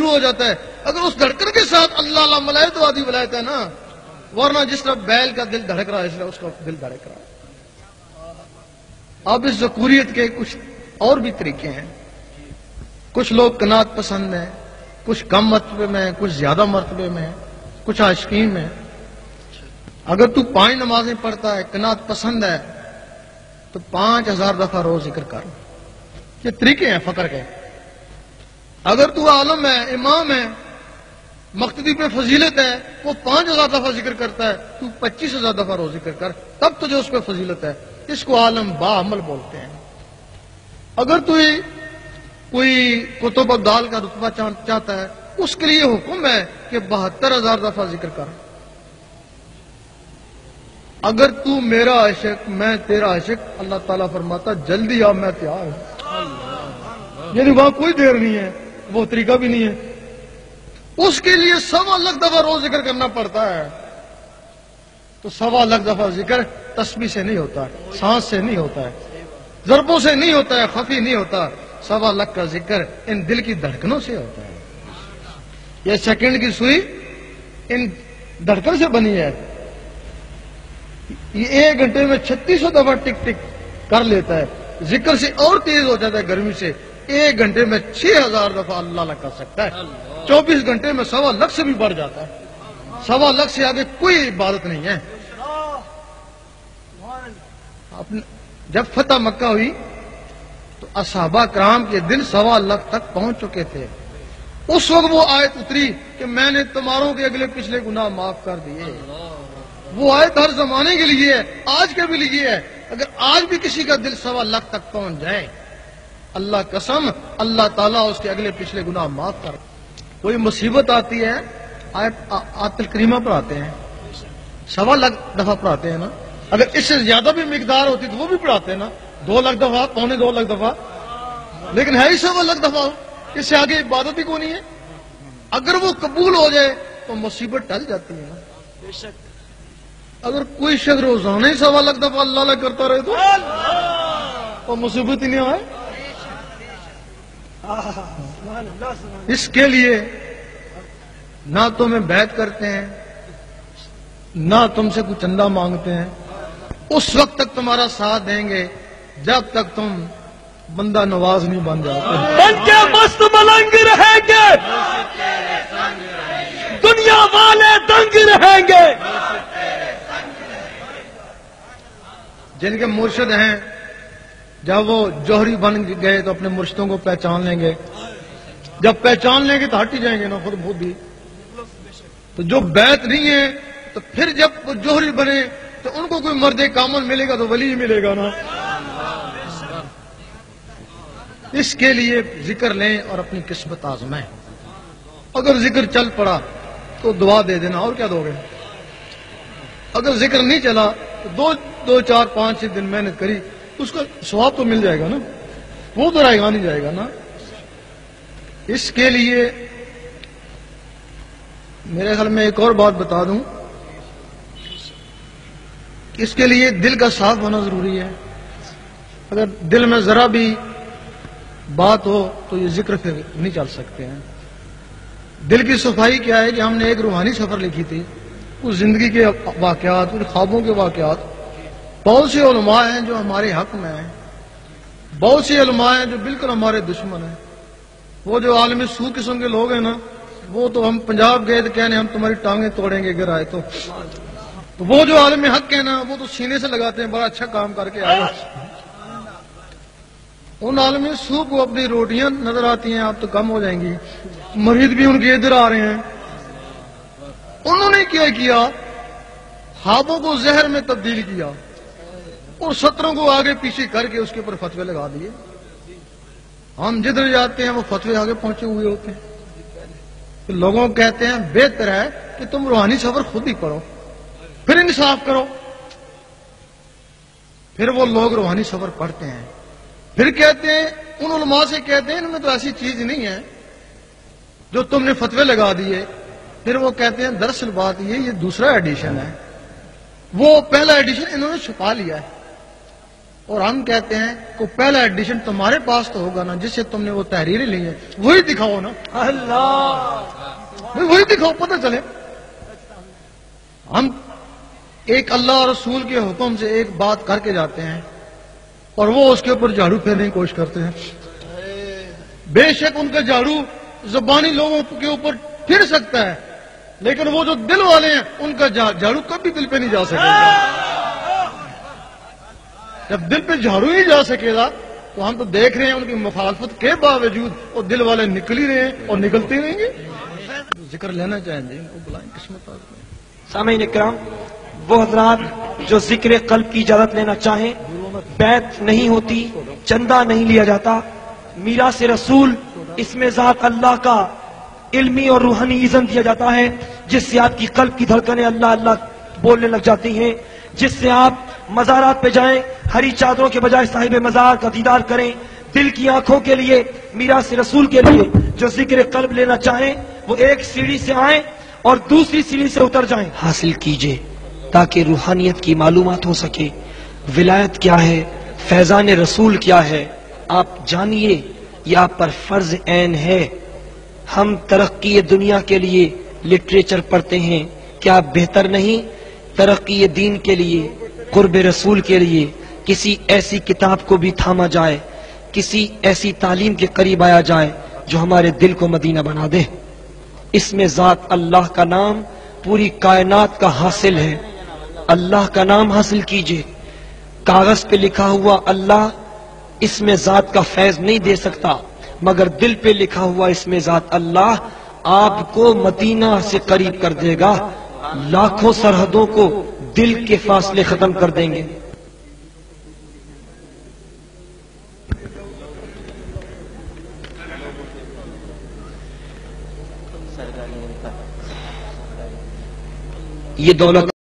شروع ہو جاتا ہے. اگر اس دھڑکن کے ساتھ اللہ اللہ ملائے تو آدھی ولایت ہے نا، ورنہ جس طرح بیل کا دل دھڑک رہا ہے اس طرح اس کا دل دھڑک رہا ہے. اب اس ذکوریت کے کچھ اور بھی طریقے ہیں. کچھ لوگ قناعت پسند ہیں، کچھ کم مرتبے میں، کچھ زیادہ مرتبے میں، کچھ عاشقین میں. اگر تو 5 نمازیں پڑھتا ہے، قناعت پسند ہے، تو 5000 دفعہ روز ذکر کر. یہ طریقے ہیں فقر کے. اگر تو عالم ہے، امام ہے، مقتدی پہ فضیلت ہے، وہ 5000 دفعہ ذکر کرتا ہے، تو 25000 دفعہ روز ذکر کر، تب تجھے اس پہ فضیلت ہے. اس کو عالم با عمل بولتے ہیں. اگر تو کوئی کتب ابدال کا رتبہ چاہتا ہے، اس کے لیے حکم ہے کہ 72000 دفعہ ذکر کر. اگر تو میرا عاشق میں تیرا عاشق، اللہ تعالیٰ فرماتا جلدی آ میں تیار ہوں. یعنی وہاں کوئی دیر نہیں ہے، وہ طریقہ بھی نہیں ہے. اس کے لیے 1.25 لاکھ دفعہ روز ذکر کرنا پڑتا ہے. تو 1.25 لاکھ دفعہ ذکر تسبیح سے نہیں ہوتا، سانس سے نہیں ہوتا ہے، ضربوں سے نہیں ہوتا ہے، خفی نہیں ہوتا. 1.25 لاکھ کا ذکر ان دل کی دھڑکنوں سے ہوتا ہے. یہ سیکنڈ کی سوئی ان دھڑکن سے بنی ہے. یہ 1 گھنٹے میں 3600 دفعہ ٹک ٹک کر لیتا ہے. ذکر سے اور تیز ہو جاتا ہے گرمی سے. 1 گھنٹے میں 6000 دفعہ اللہ اللہ کر سکتا ہے. 24 گھنٹے میں 1.25 لاکھ سے بھی بڑھ جاتا ہے. 1.25 لاکھ سے آگے کوئی عبادت نہیں ہے. جب فتح مکہ ہوئی تو اصحابہ کرام کے دل 1.25 لاکھ تک پہنچ چکے تھے. اس وقت وہ آیت اتری کہ میں نے تمہاروں کے اگلے پچھلے گناہ معاف کر دیے. وہ آیت ہر زمانے کے لیے ہے، آج کے بھی لیے ہے. اگر آج بھی کسی کا دل 1.25 لاکھ تک پہنچ جائے، اللہ قسم اللہ تعالیٰ اس کے اگلے پچھلے گناہ معاف کر. کوئی مصیبت آتی ہے، آیت الکریمہ پڑھاتے ہیں، 1.25 لاکھ دفعہ پڑھاتے ہیں نا. اگر اس سے زیادہ بھی مقدار ہوتی تو وہ بھی پڑھاتے ہیں نا، 2 لاکھ دفعہ، 2.25 لاکھ دفعہ. لیکن ہے ہی 1.25 لاکھ دفعہ، اس سے آگے عبادت ہی کو نہیں ہے. اگر وہ قبول ہو جائے تو مصیبت ٹل جاتی ہے نا. بے شک اگر کوئی شخص روزانہ ہی 1.25 لاکھ دفعہ اللہ اللہ کرتا رہے تو مصیبت ہی نہیں آئے. اس کے لیے نہ تمہیں بیعت کرتے ہیں، نہ تم سے کوئی چندہ مانگتے ہیں. اس وقت تک تمہارا ساتھ دیں گے جب تک تم بندہ نواز نہیں بن جاتے. بن کے مست ملنگ رہیں گے، دنیا والے دنگ رہیں گے. جن کے مرشد ہیں جب وہ جوہری بن گئے تو اپنے مرشدوں کو پہچان لیں گے. جب پہچان لیں گے تو ہٹ ہی جائیں گے نا خود بھی. تو جو بیعت نہیں ہے تو پھر جب وہ جوہری بنے تو ان کو کوئی مرد کامل ملے گا تو ولی ہی ملے گا نا. اس کے لیے ذکر لیں اور اپنی قسمت آزمائیں. اگر ذکر چل پڑا تو دعا دے دینا، اور کیا دو گے. اگر ذکر نہیں چلا تو 2 4 5 6 دن محنت کری، اس کا ثواب تو مل جائے گا نا، وہ تو رائے گا نہیں جائے گا نا. اس کے لیے میرے خیال میں ایک اور بات بتا دوں، اس کے لیے دل کا صاف ہونا ضروری ہے. اگر دل میں ذرا بھی بات ہو تو یہ ذکر پھر نہیں چل سکتے ہیں. دل کی صفائی کیا ہے کہ ہم نے ایک روحانی سفر لکھی تھی، اس زندگی کے واقعات، ان خوابوں کے واقعات. بہت سے علماء ہیں جو ہمارے حق میں ہیں، بہت سے علماء ہیں جو بالکل ہمارے دشمن ہیں. وہ جو عالمی سو قسم کے لوگ ہیں نا، وہ تو ہم پنجاب گئے تو کہنے ہم تمہاری ٹانگیں توڑیں گے اگر آئے تو. وہ جو عالم حق ہے نا، وہ تو سینے سے لگاتے ہیں بڑا اچھا کام کر کے آئے. ان عالمی سو کو اپنی روٹیاں نظر آتی ہیں، آپ تو کم ہو جائیں گی. مرید بھی ان کے ادھر آ رہے ہیں. انہوں نے کیا کیا، خوابوں کو زہر میں تبدیل کیا اور 17 کو آگے پیچھے کر کے اس کے اوپر فتوے لگا دیے. ہم جدھر جاتے ہیں وہ فتوے آگے پہنچے ہوئے ہوتے ہیں. لوگوں کو کہتے ہیں بہتر ہے کہ تم روحانی سفر خود ہی پڑھو، پھر انصاف کرو. پھر وہ لوگ روحانی سفر پڑھتے ہیں، پھر کہتے ہیں، ان علماء سے کہتے ہیں ان میں تو ایسی چیز نہیں ہے جو تم نے فتوے لگا دیے. پھر وہ کہتے ہیں دراصل بات یہ دوسرا ایڈیشن ہے، وہ پہلا ایڈیشن انہوں نے چھپا لیا ہے. اور ہم کہتے ہیں کہ پہلا ایڈیشن تمہارے پاس تو ہوگا نا جس سے تم نے وہ تحریریں لی ہیں، وہی دکھاؤ نا، وہی دکھاؤ، پتہ چلے۔ ہم ایک اللہ اور رسول کے حکم سے ایک بات کر کے جاتے ہیں اور وہ اس کے اوپر جھاڑو پھیرنے کی کوشش کرتے ہیں۔ بے شک ان کا جھاڑو زبانی لوگوں کے اوپر پھر سکتا ہے، لیکن وہ جو دل والے ہیں ان کا جھاڑو کبھی دل پہ نہیں جا سکے گا۔ جب دل پہ جھاڑو ہی جا سکے گا تو ہم تو دیکھ رہے ہیں ان کی مخالفت کے باوجود وہ دل والے نکل ہی رہے ہیں اور نکلتے ہی رہیں گے۔ ذکر لینا چاہیں جی، ان کو بلائیں، قسمت آدمی۔ سامعین اکرام، وہ حضرات جو ذکر قلب کی اجازت لینا چاہیں، بیعت نہیں ہوتی، چندہ نہیں لیا جاتا، میراث رسول اس میں ذات اللہ کا علمی اور روحانی اذن دیا جاتا ہے، جس سے آپ کی قلب کی دھڑکنیں اللہ اللہ بولنے لگ جاتی ہیں، جس سے آپ مزارات پہ جائیں، ہری چادروں کے بجائے صاحب مزار کا دیدار کریں۔ دل کی آنکھوں کے لیے، میراث رسول کے لیے جو ذکر قلب لینا چاہیں وہ ایک سیڑھی سے آئیں اور دوسری سیڑھی سے اتر جائیں، حاصل کیجئے تاکہ روحانیت کی معلومات ہو سکے، ولایت کیا ہے، فیضان رسول کیا ہے آپ جانیے، یہ آپ پر فرض عین ہے۔ ہم ترقی دنیا کے لیے لٹریچر پڑھتے ہیں، کیا بہتر نہیں ترقی دین کے لیے، قرب رسول کے لیے کسی ایسی کتاب کو بھی تھاما جائے، کسی ایسی تعلیم کے قریب آیا جائے جو ہمارے دل کو مدینہ بنا دے۔ اس میں ذات اللہ کا نام پوری کائنات کا حاصل ہے، اللہ کا نام حاصل کیجئے۔ کاغذ پہ لکھا ہوا اللہ اس میں ذات کا فیض نہیں دے سکتا، مگر دل پہ لکھا ہوا اس میں ذات اللہ آپ کو مدینہ سے قریب کر دے گا، لاکھوں سرحدوں کو دل کے فاصلے ختم کر دیں گے۔ یہ دولت